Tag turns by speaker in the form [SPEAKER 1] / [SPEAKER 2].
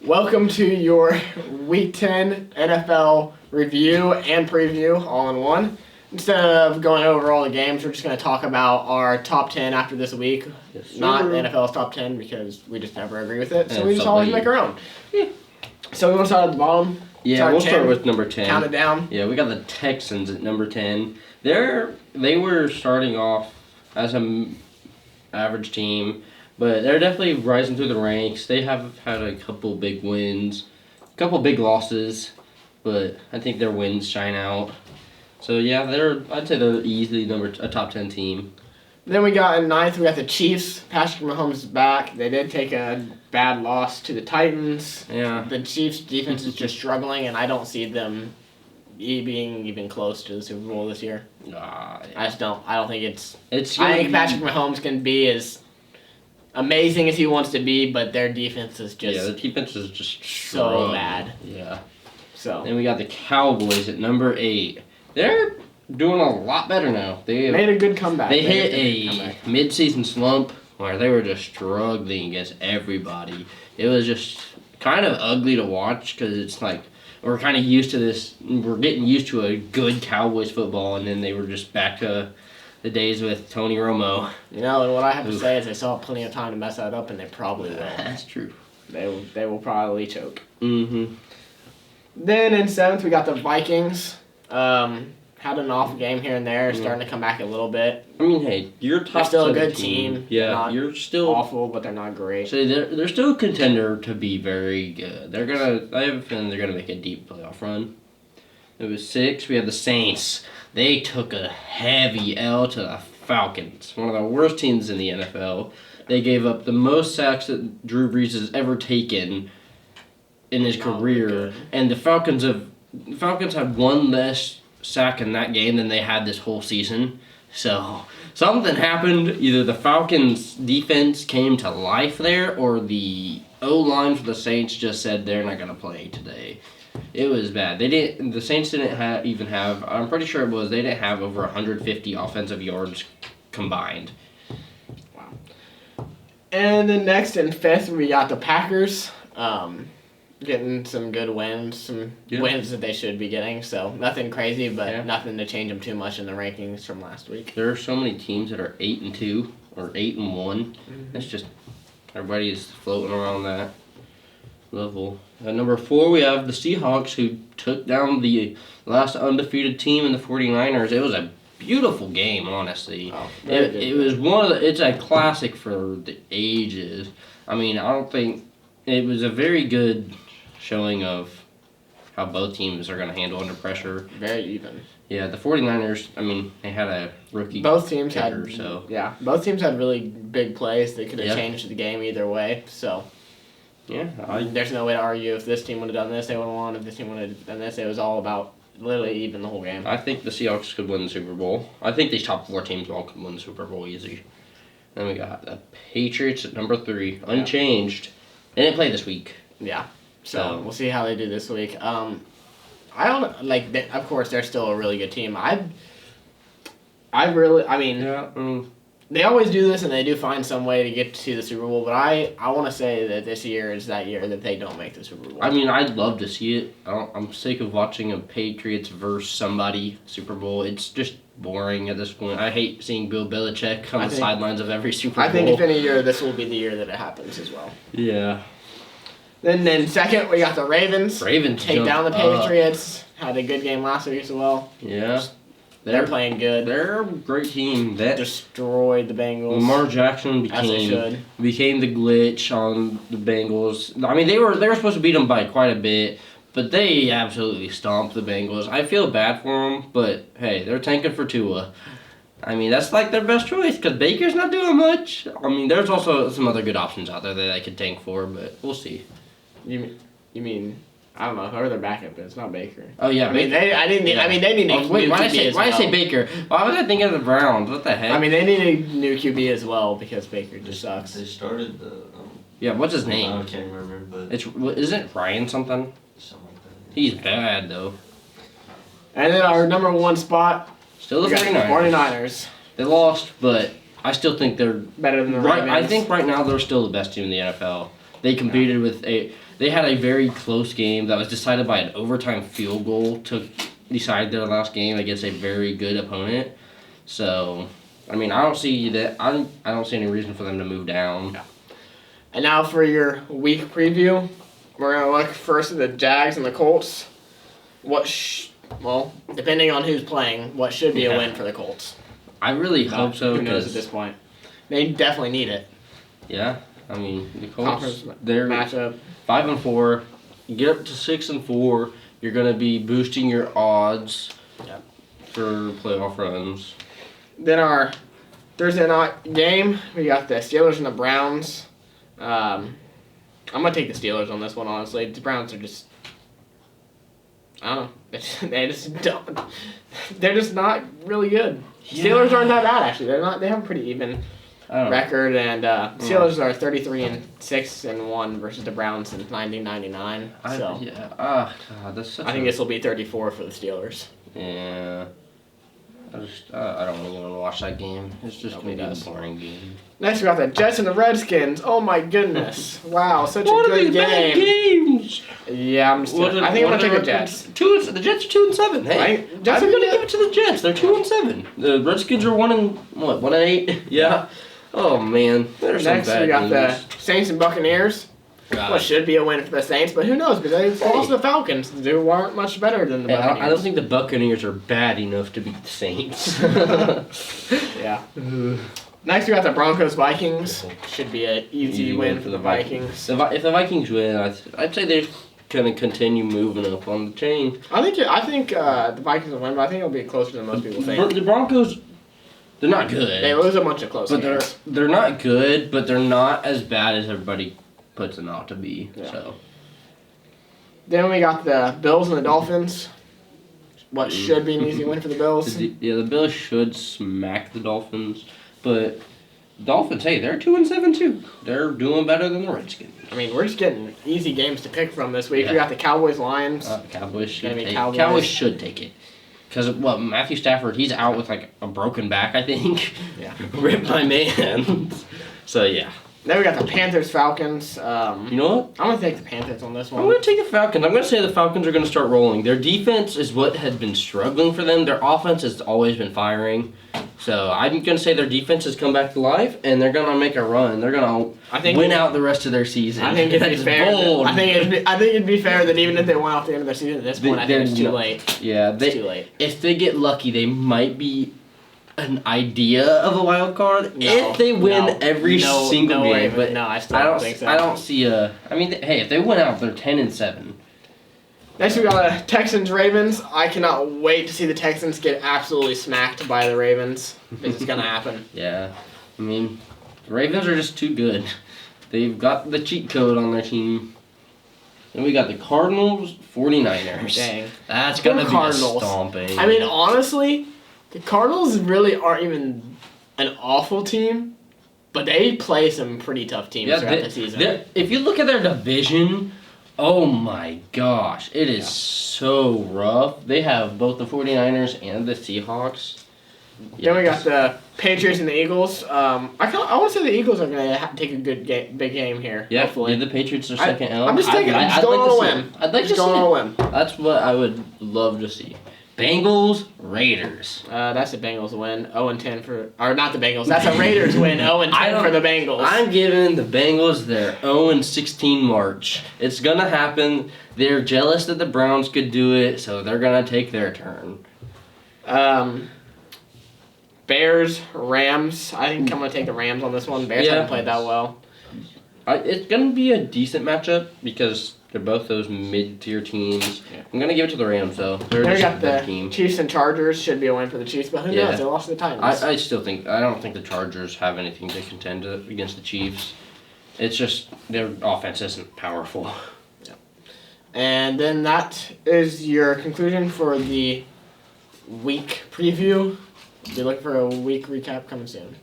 [SPEAKER 1] Welcome to your Week 10 NFL review and preview all in one. Instead of going over all the games, we're just going to talk about our top 10 after this week.
[SPEAKER 2] Yes,
[SPEAKER 1] Not
[SPEAKER 2] sir.
[SPEAKER 1] NFL's top 10 because we just never agree with it. So
[SPEAKER 2] And
[SPEAKER 1] we just
[SPEAKER 2] so
[SPEAKER 1] always
[SPEAKER 2] we-
[SPEAKER 1] make our own. So we want to start at the bottom.
[SPEAKER 2] Yeah, we'll start with number 10.
[SPEAKER 1] Count it down.
[SPEAKER 2] Yeah, we got the Texans at number 10. They were starting off as an average team, but they're definitely rising through the ranks. They have had a couple big wins, a couple big losses, but I think their wins shine out. So yeah, I'd say they're easily a top 10 team.
[SPEAKER 1] Then we got in ninth, we got the Chiefs. Patrick Mahomes is back. They did take a bad loss to the Titans.
[SPEAKER 2] Yeah.
[SPEAKER 1] The Chiefs' defense is just struggling, and I don't see them being even close to the Super Bowl this year. I just don't. I don't think it's. I think Patrick Mahomes can be as amazing as he wants to be, but their defense is just
[SPEAKER 2] the defense is just
[SPEAKER 1] so
[SPEAKER 2] strong.
[SPEAKER 1] bad.
[SPEAKER 2] Yeah.
[SPEAKER 1] So
[SPEAKER 2] Then we got the Cowboys at number 8. They're doing a lot better now. They
[SPEAKER 1] made a good comeback.
[SPEAKER 2] They hit a mid-season slump where they were just struggling against everybody. It was just kind of ugly to watch because it's like we're kind of used to this. We're getting used to a good Cowboys football, and then they were just back to the days with Tony Romo.
[SPEAKER 1] You know, and what I have to say is they still have plenty of time to mess that up, and they probably will.
[SPEAKER 2] That's true.
[SPEAKER 1] They will probably choke.
[SPEAKER 2] Mm-hmm.
[SPEAKER 1] Then in seventh, we got the Vikings. Had an off game here and there, starting to come back a little bit.
[SPEAKER 2] I mean, hey, you're top.
[SPEAKER 1] They're still a
[SPEAKER 2] 7
[SPEAKER 1] good team.
[SPEAKER 2] Yeah,
[SPEAKER 1] Not
[SPEAKER 2] you're still
[SPEAKER 1] awful, but they're not great.
[SPEAKER 2] So they're still a contender to be very good. I have a feeling they're gonna make a deep playoff run. It was 6. We had the Saints. They took a heavy L to the Falcons, one of the worst teams in the NFL. They gave up the most sacks that Drew Brees has ever taken in his career,
[SPEAKER 1] good.
[SPEAKER 2] and the Falcons had one less sack in that game than they had this whole season. So something happened. Either the Falcons defense came to life there, or the O-line for the Saints just said they're not gonna play today. It was bad. The Saints didn't even have. I'm pretty sure they didn't have over 150 offensive yards combined.
[SPEAKER 1] And then next in fifth, we got the Packers. Getting some good wins, wins that they should be getting. So nothing crazy, but nothing to change them too much in the rankings from last week.
[SPEAKER 2] There are so many teams that are 8-2 or 8-1. It's just everybody is floating around that level. At number 4, we have the Seahawks, who took down the last undefeated team in the 49ers. It was a beautiful game, honestly.
[SPEAKER 1] Oh,
[SPEAKER 2] it was it's a classic for the ages. I mean, I don't think it was a very good showing of how both teams are going to handle under pressure.
[SPEAKER 1] Very even.
[SPEAKER 2] Yeah, the 49ers, I mean, they had a rookie
[SPEAKER 1] both teams
[SPEAKER 2] kicker,
[SPEAKER 1] had both teams had really big plays that could have changed the game either way. So
[SPEAKER 2] yeah,
[SPEAKER 1] there's no way to argue if this team would have done this, they would have won. If this team would have done this, it was all about literally even the whole game.
[SPEAKER 2] I think the Seahawks could win the Super Bowl. I think these top 4 teams all could win the Super Bowl easy. Then we got the Patriots at number 3, unchanged. They didn't play this week.
[SPEAKER 1] Yeah. So we'll see how they do this week. I don't like. Of course, they're still a really good team. They always do this, and they do find some way to get to the Super Bowl. But I want to say that this year is that year that they don't make the Super Bowl.
[SPEAKER 2] I mean, I'd love to see it. I'm sick of watching a Patriots versus somebody Super Bowl. It's just boring at this point. I hate seeing Bill Belichick on the sidelines of every Super Bowl.
[SPEAKER 1] I think if any year, this will be the year that it happens as well.
[SPEAKER 2] Yeah.
[SPEAKER 1] Then second, we got the Ravens.
[SPEAKER 2] Ravens
[SPEAKER 1] take down the Patriots. Had a good game last week as well.
[SPEAKER 2] Yeah.
[SPEAKER 1] They're playing good.
[SPEAKER 2] They're a great team. That
[SPEAKER 1] destroyed the Bengals.
[SPEAKER 2] Lamar Jackson became the glitch on the Bengals. I mean, they were supposed to beat them by quite a bit, but they absolutely stomped the Bengals. I feel bad for them, but hey, they're tanking for Tua. I mean, that's like their best choice because Baker's not doing much. I mean, there's also some other good options out there that they could tank for, but we'll see.
[SPEAKER 1] You mean? I don't know. Whoever their backup is, not Baker.
[SPEAKER 2] Oh yeah,
[SPEAKER 1] they need a new
[SPEAKER 2] why
[SPEAKER 1] QB
[SPEAKER 2] did I say Baker? Why was I thinking of the Browns? What the heck?
[SPEAKER 1] I mean, they need a new QB as well because Baker just sucks.
[SPEAKER 3] They started the.
[SPEAKER 2] Yeah, what's his name?
[SPEAKER 3] I can't remember, but
[SPEAKER 2] isn't it Ryan something?
[SPEAKER 3] Something like that.
[SPEAKER 2] He's bad though.
[SPEAKER 1] And then our number 1 spot,
[SPEAKER 2] still the
[SPEAKER 1] 49ers.
[SPEAKER 2] They lost, but I still think they're
[SPEAKER 1] better than the Ravens.
[SPEAKER 2] I think right now they're still the best team in the NFL. They competed with they had a very close game that was decided by an overtime field goal to decide their last game against a very good opponent. So, I mean, I don't see that. I don't see any reason for them to move down.
[SPEAKER 1] Yeah. And now for your week preview, we're gonna look first at the Jags and the Colts. Well, depending on who's playing, what should be a win for the Colts.
[SPEAKER 2] I really hope so.
[SPEAKER 1] Who knows at this point? They definitely need it.
[SPEAKER 2] Yeah, I mean the Colts.
[SPEAKER 1] Conference
[SPEAKER 2] They're
[SPEAKER 1] matchup.
[SPEAKER 2] 5-4. You get up to 6-4. You're gonna be boosting your odds for playoff runs.
[SPEAKER 1] Then our Thursday night game, we got the Steelers and the Browns. I'm gonna take the Steelers on this one. Honestly, the Browns are just. I don't know. They just don't. They're just not really good.
[SPEAKER 2] Yeah.
[SPEAKER 1] Steelers aren't that bad actually. They're not. They have a pretty even record, and Steelers are 33-6-1 versus the Browns since 1999. So
[SPEAKER 2] God, that's such.
[SPEAKER 1] I think this will be 34 for the Steelers.
[SPEAKER 2] Yeah. I don't even want to watch that game. It's just going to be a boring game.
[SPEAKER 1] Next, we got the Jets and the Redskins. Oh my goodness! Wow, such a
[SPEAKER 2] What are
[SPEAKER 1] good
[SPEAKER 2] these bad
[SPEAKER 1] game.
[SPEAKER 2] games?
[SPEAKER 1] Yeah, I think I'm gonna take the Jets.
[SPEAKER 2] The Jets are 2-7. Hey, I'm gonna give it to the Jets. They're 2-7. The Redskins are 1-8. Yeah. Oh man, there's some
[SPEAKER 1] Next,
[SPEAKER 2] bad
[SPEAKER 1] we got
[SPEAKER 2] games.
[SPEAKER 1] the Saints and Buccaneers. What should be a win for the Saints, but who knows? Because they lost to the Falcons, who aren't much better than the Buccaneers.
[SPEAKER 2] I don't think the Buccaneers are bad enough to beat the Saints.
[SPEAKER 1] Yeah. Next, we got the Broncos Vikings. Should be an easy win for the Vikings.
[SPEAKER 2] If the Vikings win, I'd say they're gonna continue moving up on the chain.
[SPEAKER 1] I think the Vikings will win, but I think it'll be closer than most people think.
[SPEAKER 2] The Broncos, they're not good.
[SPEAKER 1] They lose a bunch of close
[SPEAKER 2] but
[SPEAKER 1] games.
[SPEAKER 2] they're not good, but they're not as bad as everybody puts them out to be.
[SPEAKER 1] Yeah.
[SPEAKER 2] So.
[SPEAKER 1] Then we got the Bills and the Dolphins. What should be an easy win for the Bills.
[SPEAKER 2] The Bills should smack the Dolphins, but Dolphins, hey, they're 2-7 too. They're doing better than the Redskins.
[SPEAKER 1] I mean, we're just getting easy games to pick from this week. Yeah. We got the Cowboys Lions.
[SPEAKER 2] Cowboys should take it. Because, Matthew Stafford, he's out with, a broken back, I think.
[SPEAKER 1] Yeah.
[SPEAKER 2] Ripped my man. So, yeah.
[SPEAKER 1] Then we got the Panthers Falcons.
[SPEAKER 2] You know what?
[SPEAKER 1] I'm going to take the Panthers on this one.
[SPEAKER 2] I'm going to take the Falcons. I'm going to say the Falcons are going to start rolling. Their defense is what has been struggling for them. Their offense has always been firing. So I'm going to say their defense has come back to life, and they're going to make a run. They're going to win out the rest of their season.
[SPEAKER 1] I think it'd be fair.
[SPEAKER 2] Bold.
[SPEAKER 1] I think it'd be fair that even if they won off the end of their season at this point, I think it's too late.
[SPEAKER 2] Yeah,
[SPEAKER 1] it's too late.
[SPEAKER 2] If they get lucky, they might be an idea of a wild card if they win every single game. But
[SPEAKER 1] no, I still don't think so.
[SPEAKER 2] I don't see a. I mean, hey, if they win out, they're 10-7.
[SPEAKER 1] Next, we got the Texans Ravens. I cannot wait to see the Texans get absolutely smacked by the Ravens. It's gonna happen.
[SPEAKER 2] Yeah, I mean, the Ravens are just too good. They've got the cheat code on their team. Then we got the Cardinals, 49ers.
[SPEAKER 1] Dang,
[SPEAKER 2] that's gonna be a stomping.
[SPEAKER 1] I mean, honestly, the Cardinals really aren't even an awful team, but they play some pretty tough teams throughout the season.
[SPEAKER 2] If you look at their division, oh my gosh, it is so rough. They have both the 49ers and the Seahawks.
[SPEAKER 1] Then we got the Patriots and the Eagles. I want to say the Eagles are going to take a good big game here.
[SPEAKER 2] Yeah,
[SPEAKER 1] hopefully.
[SPEAKER 2] the Patriots are second out.
[SPEAKER 1] I'm just going on a whim.
[SPEAKER 2] I'd like to see it. That's what I would love to see. Bengals, Raiders.
[SPEAKER 1] That's the Bengals win. 0-10 for, or not the Bengals. That's a Raiders win. 0-10 for the Bengals.
[SPEAKER 2] I'm giving the Bengals their 0-16 march. It's gonna happen. They're jealous that the Browns could do it, so they're gonna take their turn.
[SPEAKER 1] Bears, Rams. I think I'm gonna take the Rams on this one. Bears haven't played that well.
[SPEAKER 2] It's gonna be a decent matchup because they're both those mid-tier teams. Yeah. I'm going to give it to the Rams, though. They're just
[SPEAKER 1] got the
[SPEAKER 2] team.
[SPEAKER 1] Chiefs and Chargers. Should be a win for the Chiefs, but who knows? They lost to the Titans.
[SPEAKER 2] I don't think the Chargers have anything to contend against the Chiefs. It's just their offense isn't powerful.
[SPEAKER 1] Yeah. And then that is your conclusion for the week preview. Be looking for a week recap coming soon.